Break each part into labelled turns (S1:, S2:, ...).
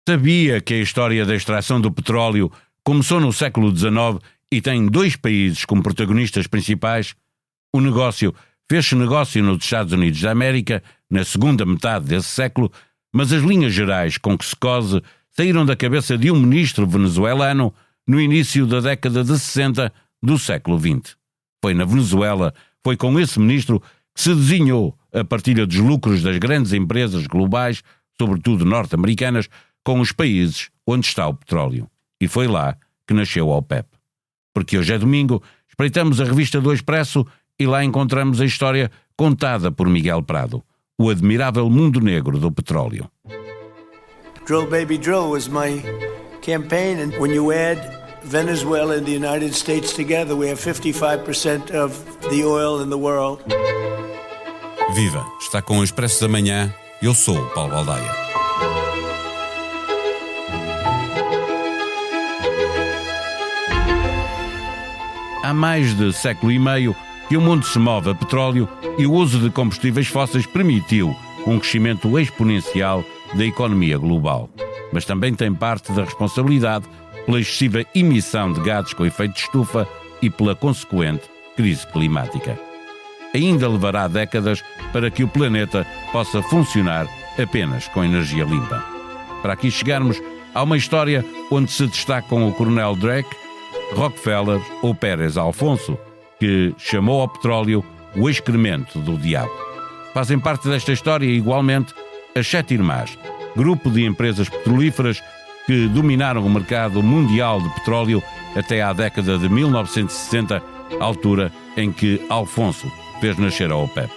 S1: Sabia que a história da extração do petróleo começou no século XIX e tem dois países como protagonistas principais? Fez-se negócio nos Estados Unidos da América na segunda metade desse século, mas as linhas gerais com que se cose saíram da cabeça de um ministro venezuelano no início da década de 60 do século XX. Foi na Venezuela, foi com esse ministro que se desenhou a partilha dos lucros das grandes empresas globais, sobretudo norte-americanas, com os países onde está o petróleo. E foi lá que nasceu a OPEP. Porque hoje é domingo, espreitamos a revista do Expresso e lá encontramos a história contada por Miguel Prado, o admirável mundo negro do petróleo.
S2: Drill Baby Drill was my campaign, and when you add Venezuela and the United States together, we have 55% of the oil in the world.
S1: Viva! Está com o Expresso da Manhã. Eu sou o Paulo Baldaia. Há mais de século e meio que o mundo se move a petróleo e o uso de combustíveis fósseis permitiu um crescimento exponencial da economia global. Mas também tem parte da responsabilidade pela excessiva emissão de gases com efeito de estufa e pela consequente crise climática. Ainda levará décadas para que o planeta possa funcionar apenas com energia limpa. Para aqui chegarmos, há uma história onde se destacam o Coronel Drake, Rockefeller ou Pérez Alfonso, que chamou ao petróleo o excremento do diabo. Fazem parte desta história, igualmente, as Sete Irmãs, grupo de empresas petrolíferas que dominaram o mercado mundial de petróleo até à década de 1960, altura em que Alfonso fez nascer a OPEP.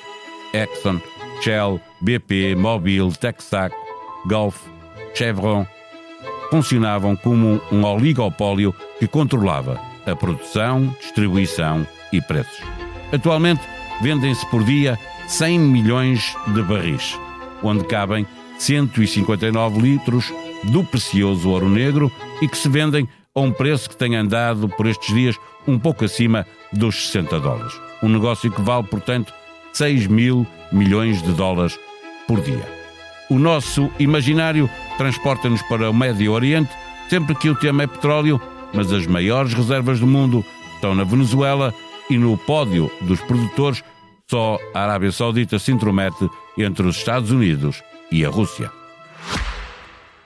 S1: Exxon, Shell, BP, Mobil, Texaco, Gulf, Chevron funcionavam como um oligopólio que controlava a produção, distribuição e preços. Atualmente, vendem-se por dia 100 milhões de barris, onde cabem 159 litros do precioso ouro negro e que se vendem a um preço que tem andado por estes dias um pouco acima dos $60. Um negócio que vale, portanto, 6 mil milhões de dólares por dia. O nosso imaginário transporta-nos para o Médio Oriente sempre que o tema é petróleo, mas as maiores reservas do mundo estão na Venezuela e no pódio dos produtores só a Arábia Saudita se intromete entre os Estados Unidos e a Rússia.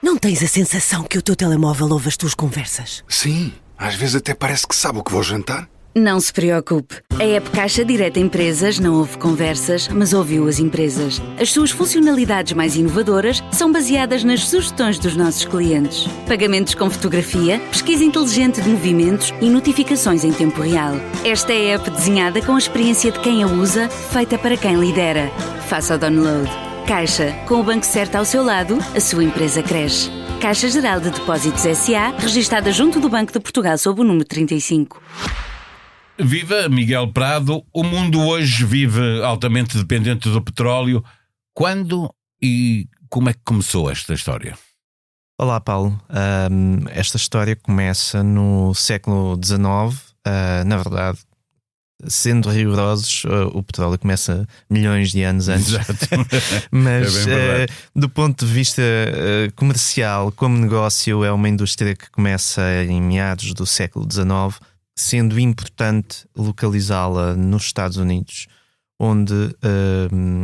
S3: Não tens a sensação que o teu telemóvel ouve as tuas conversas?
S4: Sim, às vezes até parece que sabe o que vou jantar.
S5: Não se preocupe. A app Caixa Direta Empresas não ouve conversas, mas ouviu as empresas. As suas funcionalidades mais inovadoras são baseadas nas sugestões dos nossos clientes. Pagamentos com fotografia, pesquisa inteligente de movimentos e notificações em tempo real. Esta é a app desenhada com a experiência de quem a usa, feita para quem lidera. Faça o download. Caixa, com o banco certo ao seu lado, a sua empresa cresce. Caixa Geral de Depósitos S.A., registada junto do Banco de Portugal sob o número 35.
S1: Viva Miguel Prado. O mundo hoje vive altamente dependente do petróleo. Quando e como é que começou esta história?
S6: Olá, Paulo. Esta história começa no século XIX. Na verdade, sendo rigorosos, o petróleo começa milhões de anos antes. Mas do ponto de vista comercial, como negócio, é uma indústria que começa em meados do século XIX, sendo importante localizá-la nos Estados Unidos, onde...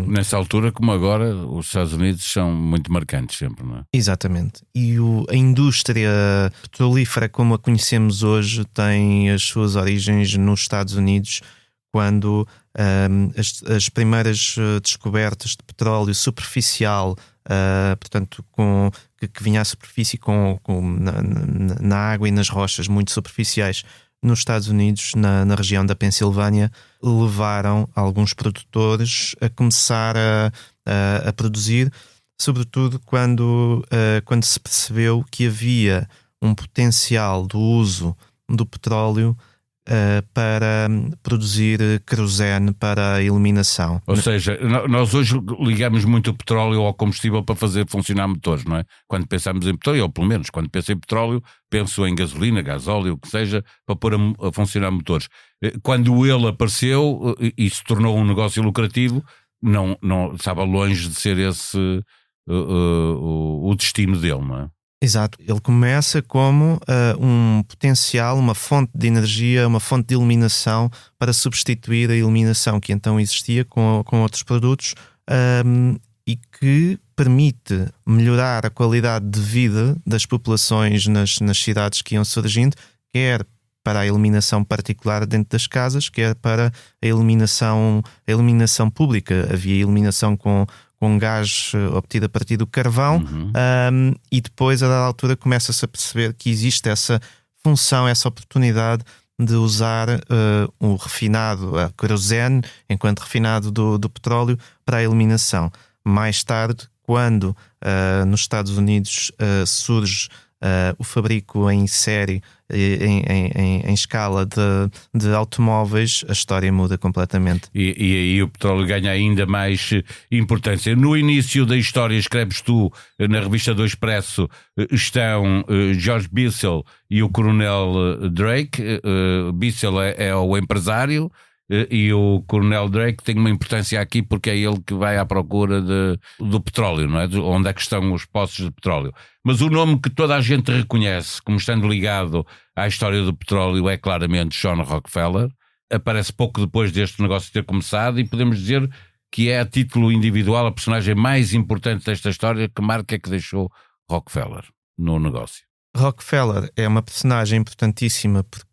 S1: Nessa altura, como agora, os Estados Unidos são muito marcantes sempre, não é?
S6: Exatamente. E a indústria petrolífera, como a conhecemos hoje, tem as suas origens nos Estados Unidos, quando as primeiras descobertas de petróleo superficial, portanto, que vinha à superfície na água e nas rochas muito superficiais, nos Estados Unidos, na região da Pensilvânia, levaram alguns produtores a começar a produzir, sobretudo quando se percebeu que havia um potencial do uso do petróleo para produzir querosene para a iluminação.
S1: Ou seja, nós hoje ligamos muito o petróleo ao combustível para fazer funcionar motores, não é? Quando pensamos em petróleo, ou pelo menos quando penso em petróleo, penso em gasolina, gasóleo, o que seja, para pôr a funcionar motores. Quando ele apareceu e se tornou um negócio lucrativo, não estava longe de ser esse o destino dele, não é?
S6: Exato. Ele começa como um potencial, uma fonte de energia, uma fonte de iluminação para substituir a iluminação que então existia com outros produtos, e que permite melhorar a qualidade de vida das populações nas cidades que iam surgindo, quer para a iluminação particular dentro das casas, quer para a iluminação pública. Havia iluminação com gás obtido a partir do carvão, e depois, a dada altura, começa-se a perceber que existe essa função, essa oportunidade de usar o refinado, a querosene, enquanto refinado do petróleo, para a iluminação. Mais tarde, quando nos Estados Unidos surge o fabrico em série, em escala de automóveis, a história muda completamente.
S1: E aí o petróleo ganha ainda mais importância. No início da história, escreves tu na revista do Expresso, estão George Bissell e o Coronel Drake. Bissell é o empresário, e o Coronel Drake tem uma importância aqui porque é ele que vai à procura do petróleo, não é? Onde é que estão os poços de petróleo. Mas o nome que toda a gente reconhece como estando ligado à história do petróleo é claramente John Rockefeller. Aparece pouco depois deste negócio ter começado, e podemos dizer que é, a título individual, a personagem mais importante desta história. Que marca é que deixou Rockefeller no negócio?
S6: Rockefeller é uma personagem importantíssima porque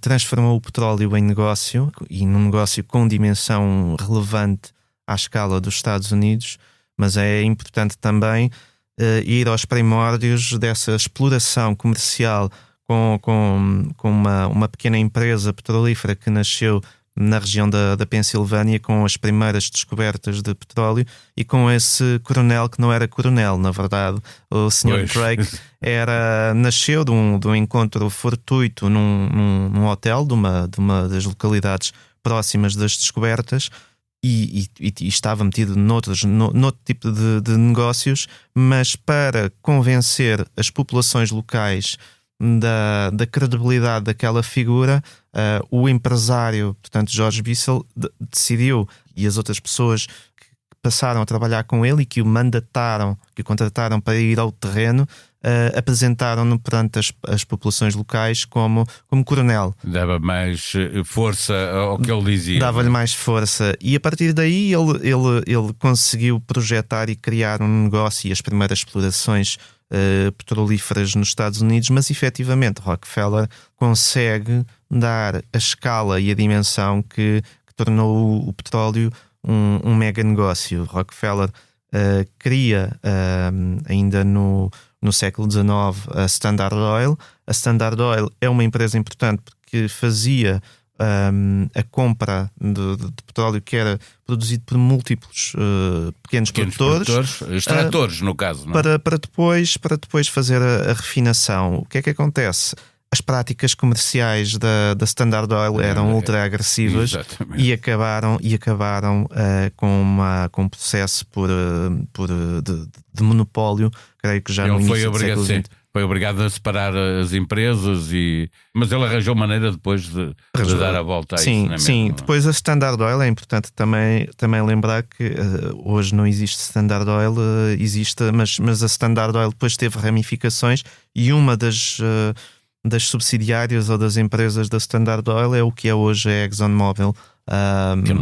S6: transformou o petróleo em negócio, e num negócio com dimensão relevante à escala dos Estados Unidos, mas é importante também ir aos primórdios dessa exploração comercial com uma pequena empresa petrolífera que nasceu na região da Pensilvânia, com as primeiras descobertas de petróleo, e com esse coronel que não era coronel, na verdade. O Sr. Drake nasceu de um encontro fortuito num hotel de uma das localidades próximas das descobertas, e estava metido noutro tipo de negócios, mas para convencer as populações locais da credibilidade daquela figura, o empresário, portanto George Bissell, decidiu, e as outras pessoas que passaram a trabalhar com ele e que o mandataram, que o contrataram para ir ao terreno, apresentaram-no perante as populações locais como coronel.
S1: Dava mais força ao que ele dizia.
S6: Dava-lhe mais força, e a partir daí ele conseguiu projetar e criar um negócio e as primeiras explorações petrolíferas nos Estados Unidos, mas efetivamente Rockefeller consegue dar a escala e a dimensão que tornou o petróleo um mega negócio. Rockefeller cria ainda no século XIX a Standard Oil. A Standard Oil é uma empresa importante porque fazia a compra de petróleo que era produzido por múltiplos pequenos produtores,
S1: extratores, no caso, não é?
S6: para depois fazer a refinação. O que é que acontece? As práticas comerciais da Standard Oil eram ultra agressivas, e acabaram com um processo de monopólio, creio que já no início do século XX.
S1: Foi obrigado a separar as empresas, mas ele arranjou maneira depois de dar a volta a isso. Não é mesmo?
S6: Sim. Depois a Standard Oil, é importante também lembrar que hoje não existe Standard Oil, mas a Standard Oil depois teve ramificações, e uma das subsidiárias ou das empresas da Standard Oil é o que é hoje a ExxonMobil,
S1: que é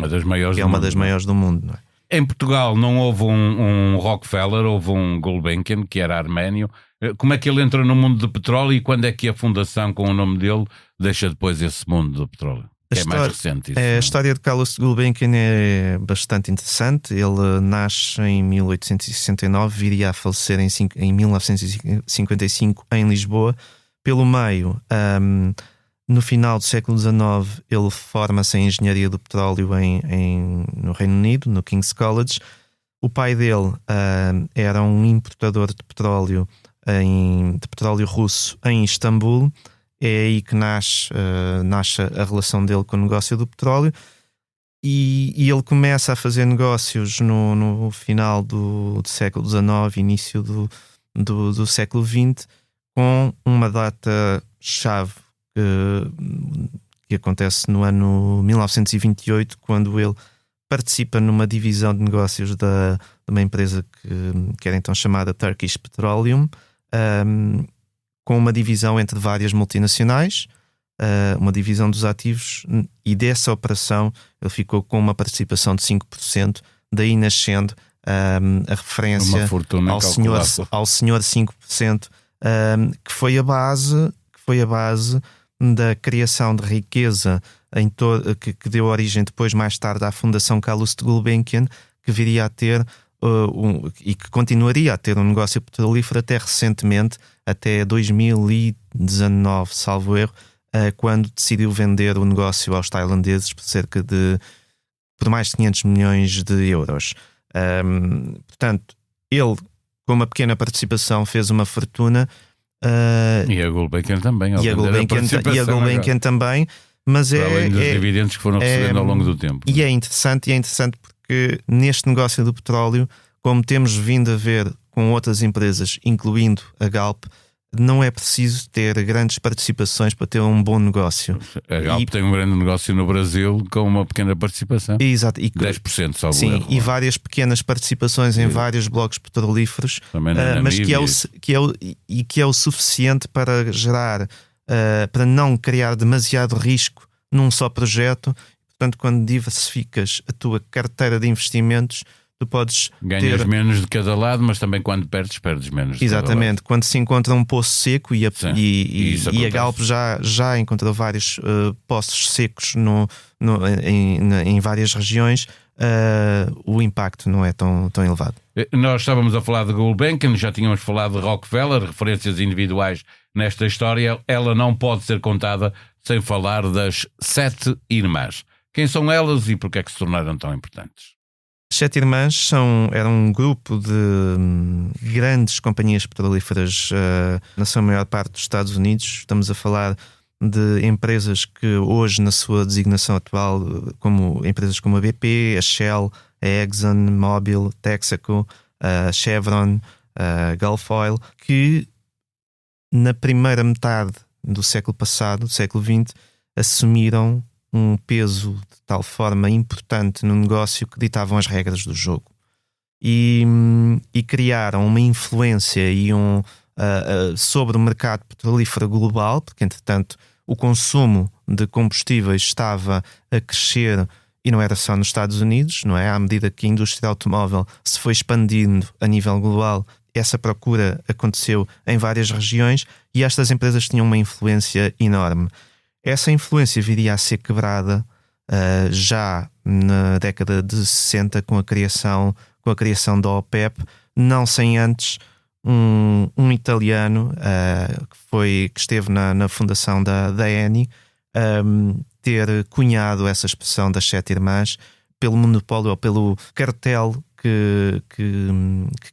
S1: uma das maiores
S6: do mundo, não é?
S1: Em Portugal não houve um Rockefeller, houve um Gulbenkian, que era arménio. Como é que ele entra no mundo do petróleo, e quando é que a fundação com o nome dele deixa depois esse mundo do petróleo? Que é mais recente isso.
S6: A história de Carlos Gulbenkian é bastante interessante. Ele nasce em 1869, viria a falecer em 1955 em Lisboa. Pelo meio, no final do século XIX, ele forma-se em Engenharia do Petróleo no Reino Unido, no King's College. O pai dele era um importador de petróleo russo em Istambul. É aí que nasce a relação dele com o negócio do petróleo, e ele começa a fazer negócios no final do século XIX, início do século XX, com uma data-chave que acontece no ano 1928, quando ele participa numa divisão de negócios de uma empresa que era então chamada Turkish Petroleum, com uma divisão entre várias multinacionais, uma divisão dos ativos, e dessa operação ele ficou com uma participação de 5%, daí nascendo a referência ao senhor 5%, que foi a base da criação de riqueza que deu origem depois, mais tarde, à Fundação Calouste Gulbenkian, que viria a ter e que continuaria a ter um negócio petrolífero até recentemente, até 2019, salvo erro, quando decidiu vender o negócio aos tailandeses por mais de 500 milhões de euros. Portanto, ele, com uma pequena participação, fez uma fortuna.
S1: E a Gulbenkian também.
S6: E a Gulbenkian também. Mas
S1: além dos dividendos que foram recebendo ao longo do tempo.
S6: E é interessante porque neste negócio do petróleo, como temos vindo a ver com outras empresas, incluindo a Galp, não é preciso ter grandes participações para ter um bom negócio.
S1: A Galp tem um grande negócio no Brasil com uma pequena participação.
S6: Exato.
S1: 10% só.
S6: Sim, e várias pequenas participações em vários blocos petrolíferos, mas que é o suficiente para gerar, para não criar demasiado risco num só projeto. Portanto, quando diversificas a tua carteira de investimentos, tu podes
S1: ganhas menos de cada lado, mas também quando perdes menos.
S6: Exatamente, quando se encontra um poço seco e a Galp já encontrou vários poços secos em várias regiões, o impacto não é tão elevado.
S1: Nós estávamos a falar de Gulbenkian, já tínhamos falado de Rockefeller, referências individuais nesta história. Ela não pode ser contada sem falar das 7 irmãs. Quem são elas e porquê é que se tornaram tão importantes?
S6: As 7 irmãs eram um grupo de grandes companhias petrolíferas na sua maior parte dos Estados Unidos. Estamos a falar de empresas que hoje, na sua designação atual, como empresas como a BP, a Shell, a Exxon Mobil, Texaco, a Chevron, a Gulf Oil, que na primeira metade do século passado, do século XX, assumiram um peso de tal forma importante no negócio que ditavam as regras do jogo e criaram uma influência sobre o mercado petrolífero global, porque entretanto o consumo de combustíveis estava a crescer, e não era só nos Estados Unidos, não é? À medida que a indústria automóvel se foi expandindo a nível global, essa procura aconteceu em várias regiões e estas empresas tinham uma influência enorme. Essa influência viria a ser quebrada já na década de 60 com a criação da OPEP, não sem antes um italiano que esteve na fundação da Eni ter cunhado essa expressão das 7 irmãs pelo monopólio ou pelo cartel que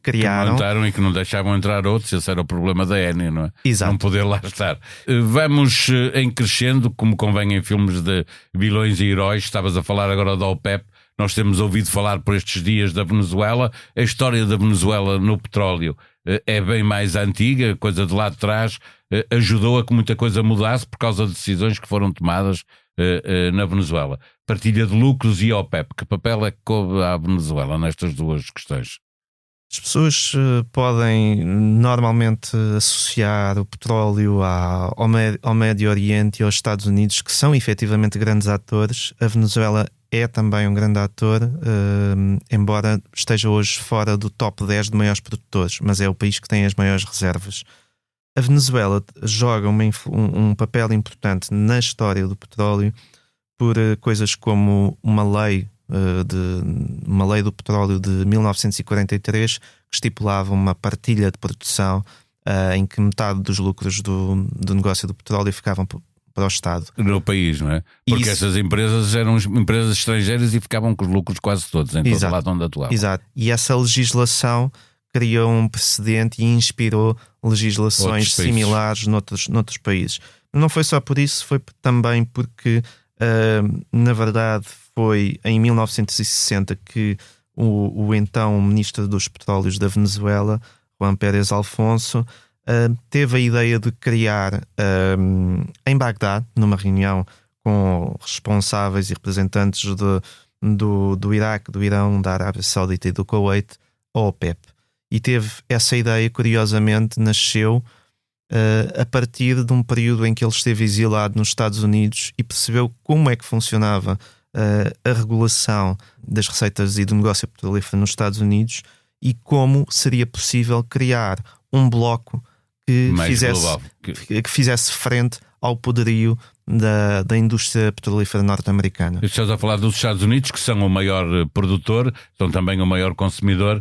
S6: criaram.
S1: Que montaram e que não deixavam entrar outros. Esse era o problema da Eni, não é?
S6: Exato.
S1: Não poder lá estar. Vamos em crescendo, como convém em filmes de vilões e heróis. Estavas a falar agora da OPEP. Nós temos ouvido falar por estes dias da Venezuela. A história da Venezuela no petróleo é bem mais antiga, coisa de lá de trás. Ajudou a que muita coisa mudasse por causa de decisões que foram tomadas na Venezuela. Partilha de lucros e OPEP. Que papel é que coube à Venezuela nestas duas questões?
S6: As pessoas podem normalmente associar o petróleo ao Médio Oriente e aos Estados Unidos, que são efetivamente grandes atores. A Venezuela é também um grande ator, embora esteja hoje fora do top 10 de maiores produtores, mas é o país que tem as maiores reservas. A Venezuela joga um papel importante na história do petróleo por coisas como uma lei do petróleo de 1943 que estipulava uma partilha de produção em que metade dos lucros do negócio do petróleo ficavam para o Estado.
S1: No país, não é? Porque essas empresas eram empresas estrangeiras e ficavam com os lucros quase todos em todo o lado onde atuavam.
S6: Exato. E essa legislação criou um precedente e inspirou legislações similares noutros países. Não foi só por isso, foi também porque, na verdade, foi em 1960 que o então Ministro dos Petróleos da Venezuela, Juan Pérez Alfonso, teve a ideia de criar em Bagdá, numa reunião com responsáveis e representantes do Iraque, do Irão, da Arábia Saudita e do Kuwait, a OPEP. E teve essa ideia, curiosamente, nasceu a partir de um período em que ele esteve exilado nos Estados Unidos e percebeu como é que funcionava a regulação das receitas e do negócio petrolífero nos Estados Unidos e como seria possível criar um bloco que fizesse frente ao poderio da indústria petrolífera norte-americana.
S1: Estás a falar dos Estados Unidos, que são o maior produtor, são também o maior consumidor,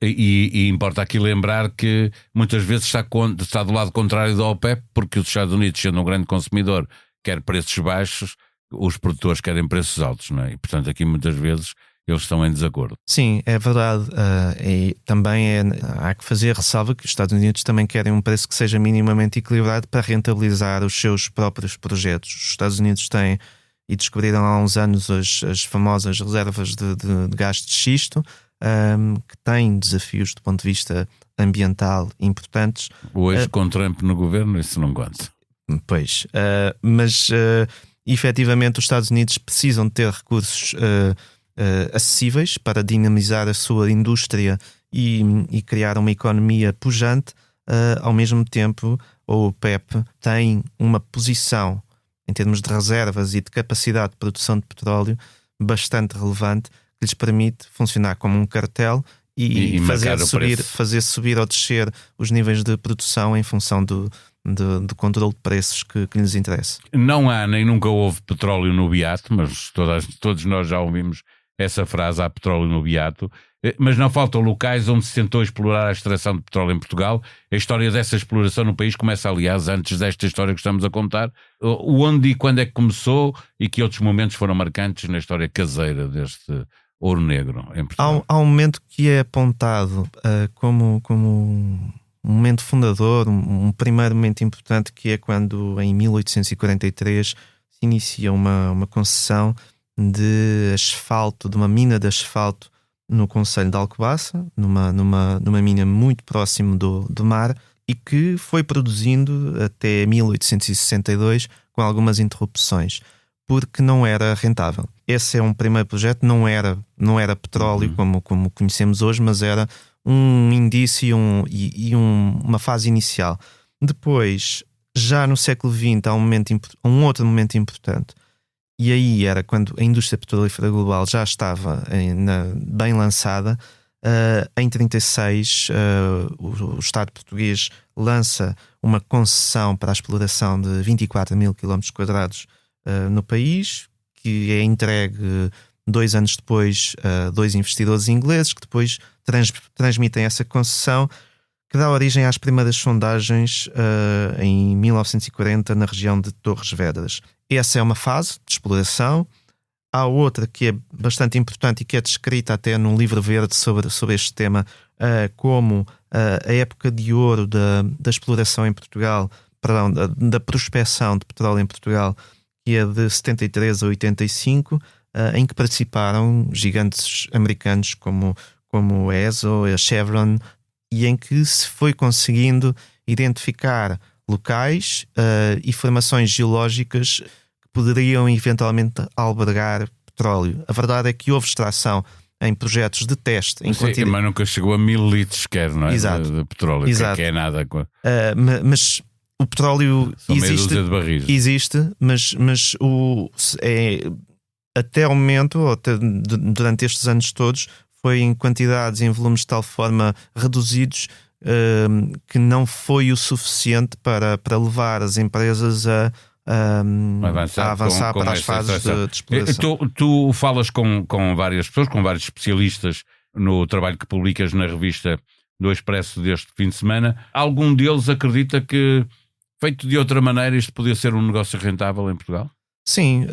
S1: e importa aqui lembrar que muitas vezes está do lado contrário da OPEP, porque os Estados Unidos, sendo um grande consumidor, quer preços baixos, os produtores querem preços altos, não é? E, portanto, aqui muitas vezes eles estão em desacordo.
S6: Sim, é verdade. E também há que fazer ressalva que os Estados Unidos também querem um preço que seja minimamente equilibrado para rentabilizar os seus próprios projetos. Os Estados Unidos têm, e descobriram há uns anos, as famosas reservas de gás de xisto, que têm desafios do ponto de vista ambiental importantes.
S1: Hoje, com Trump no governo, isso não conta.
S6: Pois, mas efetivamente os Estados Unidos precisam ter recursos acessíveis para dinamizar a sua indústria e criar uma economia pujante. Ao mesmo tempo, a OPEP tem uma posição em termos de reservas e de capacidade de produção de petróleo bastante relevante, que lhes permite funcionar como um cartel e fazer subir ou descer os níveis de produção em função do controle de preços que lhes interessa.
S1: Não há nem nunca houve petróleo no Beato, mas todos nós já ouvimos essa frase, há petróleo no Beato, mas não faltam locais onde se tentou explorar a extração de petróleo em Portugal. A história dessa exploração no país começa, aliás, antes desta história que estamos a contar. Onde e quando é que começou e que outros momentos foram marcantes na história caseira deste ouro negro em Portugal?
S6: Há um momento que é apontado como um momento fundador, um primeiro momento importante, que é quando, em 1843, se inicia uma concessão de asfalto, de uma mina de asfalto no concelho de Alcobaça, numa mina muito próximo do mar, e que foi produzindo até 1862 com algumas interrupções, porque não era rentável. Esse é um primeiro projeto, não era petróleo como conhecemos hoje, mas era um indício e uma fase inicial. Depois, já no século XX, há um outro momento importante. E aí era quando a indústria petrolífera global já estava bem lançada. Em 1936, o Estado português lança uma concessão para a exploração de 24 mil km² no país, que é entregue 2 anos depois a 2 investidores ingleses, que depois transmitem essa concessão, que dá origem às primeiras sondagens em 1940 na região de Torres Vedras. Essa é uma fase de exploração. Há outra que é bastante importante e que é descrita até num livro verde sobre este tema, como a época de ouro da exploração em Portugal, perdão, da prospecção de petróleo em Portugal, que é de 73 a 85, em que participaram gigantes americanos como a Exxon, a Chevron, e em que se foi conseguindo identificar locais e formações geológicas que poderiam eventualmente albergar petróleo. A verdade é que houve extração em projetos de teste.
S1: Mas nunca chegou a 1000 litros sequer, não é?
S6: Exato.
S1: De petróleo,
S6: Exato.
S1: Que é nada.
S6: Mas o petróleo existe, mas até ao momento, ou durante estes anos todos, foi em quantidades e em volumes de tal forma reduzidos que não foi o suficiente para levar as empresas a avançar para as fases de exploração.
S1: Tu falas com várias pessoas, com vários especialistas no trabalho que publicas na revista do Expresso deste fim de semana. Algum deles acredita que, feito de outra maneira, isto podia ser um negócio rentável em Portugal?
S6: Sim,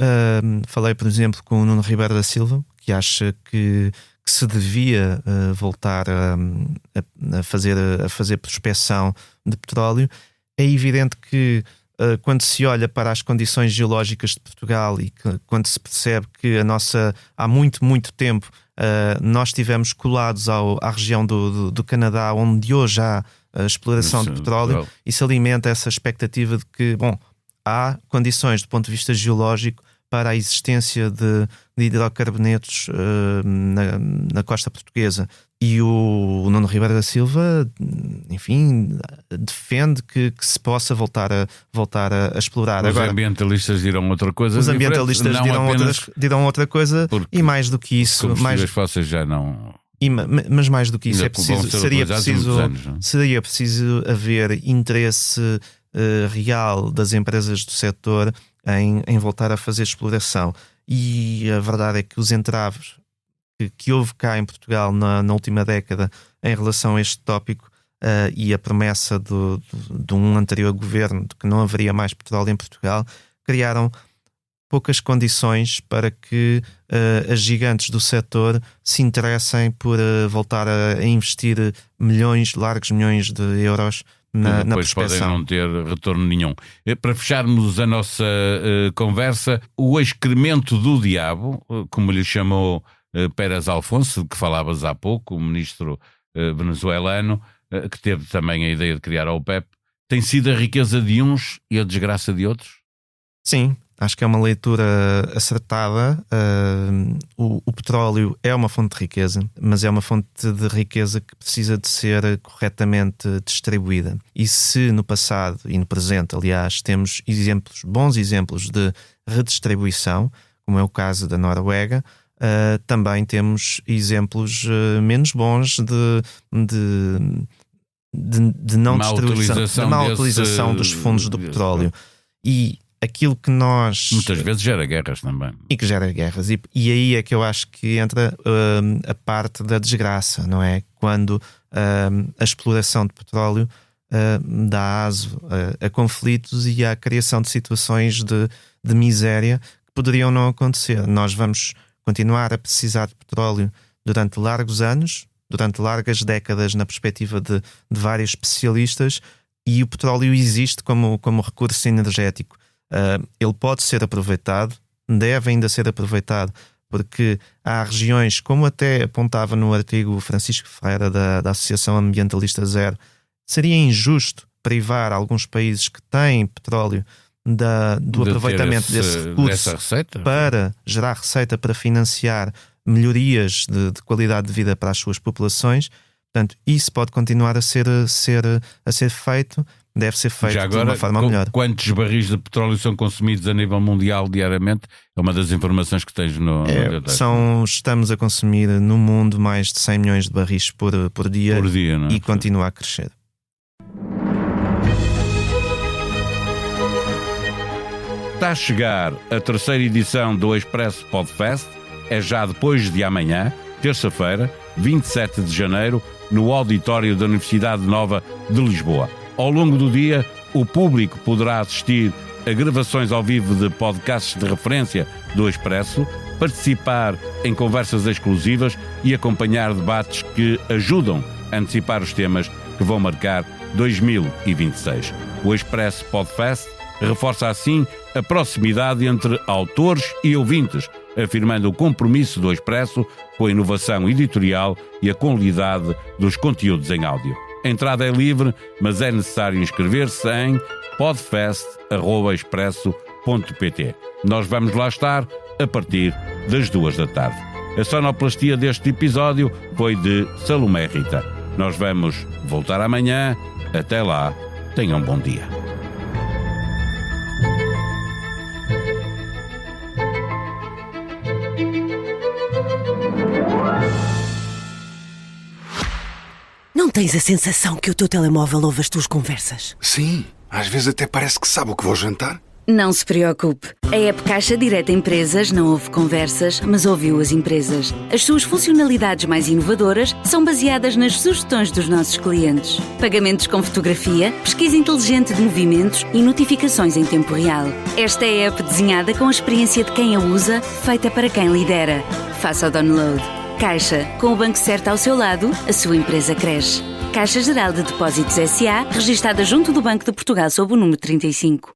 S6: falei, por exemplo, com o Nuno Ribeiro da Silva, que acha que se devia voltar a fazer prospecção de petróleo. É evidente que quando se olha para as condições geológicas de Portugal e quando se percebe que há muito, muito tempo nós estivemos colados à região do Canadá, onde hoje há a exploração de petróleo, e se alimenta essa expectativa de que, há condições do ponto de vista geológico para a existência de hidrocarbonetos na costa portuguesa. E o Nuno Ribeiro da Silva, enfim, defende que se possa voltar a explorar.
S1: Os ambientalistas dirão outra coisa.
S6: Os ambientalistas dirão outra coisa, e mais do que isso...
S1: Combustíveis fósseis já não...
S6: Mas mais do que isso,
S1: anos,
S6: seria preciso haver interesse real das empresas do setor em voltar a fazer exploração. E a verdade é que os entraves que houve cá em Portugal na última década em relação a este tópico e a promessa de um anterior governo de que não haveria mais petróleo em Portugal, criaram poucas condições para que as gigantes do setor se interessem por voltar a investir largos milhões de euros na prospecção.
S1: Podem não ter retorno nenhum. Para fecharmos a nossa conversa, o excremento do diabo, como lhe chamou Pérez Alfonso, de que falavas há pouco, o ministro venezuelano, que teve também a ideia de criar a OPEP, tem sido a riqueza de uns e a desgraça de outros?
S6: Sim, acho que é uma leitura acertada. O petróleo é uma fonte de riqueza, mas é uma fonte de riqueza que precisa de ser corretamente distribuída. E se no passado e no presente, aliás, temos bons exemplos de redistribuição, como é o caso da Noruega, também temos exemplos menos bons de não distribuição, de má utilização dos fundos do petróleo. E aquilo que nós...
S1: Muitas vezes gera guerras também.
S6: E que gera guerras. E aí é que eu acho que entra a parte da desgraça, não é? Quando a exploração de petróleo dá aso a conflitos e à criação de situações de miséria que poderiam não acontecer. Nós vamos continuar a precisar de petróleo durante largos anos, durante largas décadas, na perspectiva de vários especialistas, e o petróleo existe como recurso energético. Ele pode ser aproveitado, deve ainda ser aproveitado, porque há regiões, como até apontava no artigo Francisco Ferreira da Associação Ambientalista Zero, seria injusto privar alguns países que têm petróleo do aproveitamento desse recurso para gerar receita para financiar melhorias de qualidade de vida para as suas populações. Portanto, isso pode continuar a ser feito, deve ser feito
S1: já agora,
S6: de uma forma melhor.
S1: Quantos barris de petróleo são consumidos a nível mundial diariamente? É uma das informações que tens no
S6: estamos a consumir no mundo mais de 100 milhões de barris por dia,
S1: não é?
S6: E continua a crescer.
S1: Está a chegar a terceira edição do Expresso Podfest, é já depois de amanhã, terça-feira, 27 de janeiro, no auditório da Universidade Nova de Lisboa. Ao longo do dia, o público poderá assistir a gravações ao vivo de podcasts de referência do Expresso, participar em conversas exclusivas e acompanhar debates que ajudam a antecipar os temas que vão marcar 2026. O Expresso Podfest reforça assim a proximidade entre autores e ouvintes, afirmando o compromisso do Expresso com a inovação editorial e a qualidade dos conteúdos em áudio. A entrada é livre, mas é necessário inscrever-se em podfest@expresso.pt. Nós vamos lá estar a partir das 14h. A sonoplastia deste episódio foi de Salomé Rita. Nós vamos voltar amanhã. Até lá, tenham um bom dia.
S3: Não tens a sensação que o teu telemóvel ouve as tuas conversas?
S4: Sim, às vezes até parece que sabe o que vou jantar.
S5: Não se preocupe. A app Caixa Direta Empresas não ouve conversas, mas ouviu as empresas. As suas funcionalidades mais inovadoras são baseadas nas sugestões dos nossos clientes. Pagamentos com fotografia, pesquisa inteligente de movimentos e notificações em tempo real. Esta é a app desenhada com a experiência de quem a usa, feita para quem lidera. Faça o download. Caixa, com o banco certo ao seu lado, a sua empresa cresce. Caixa Geral de Depósitos S.A., registada junto do Banco de Portugal sob o número 35.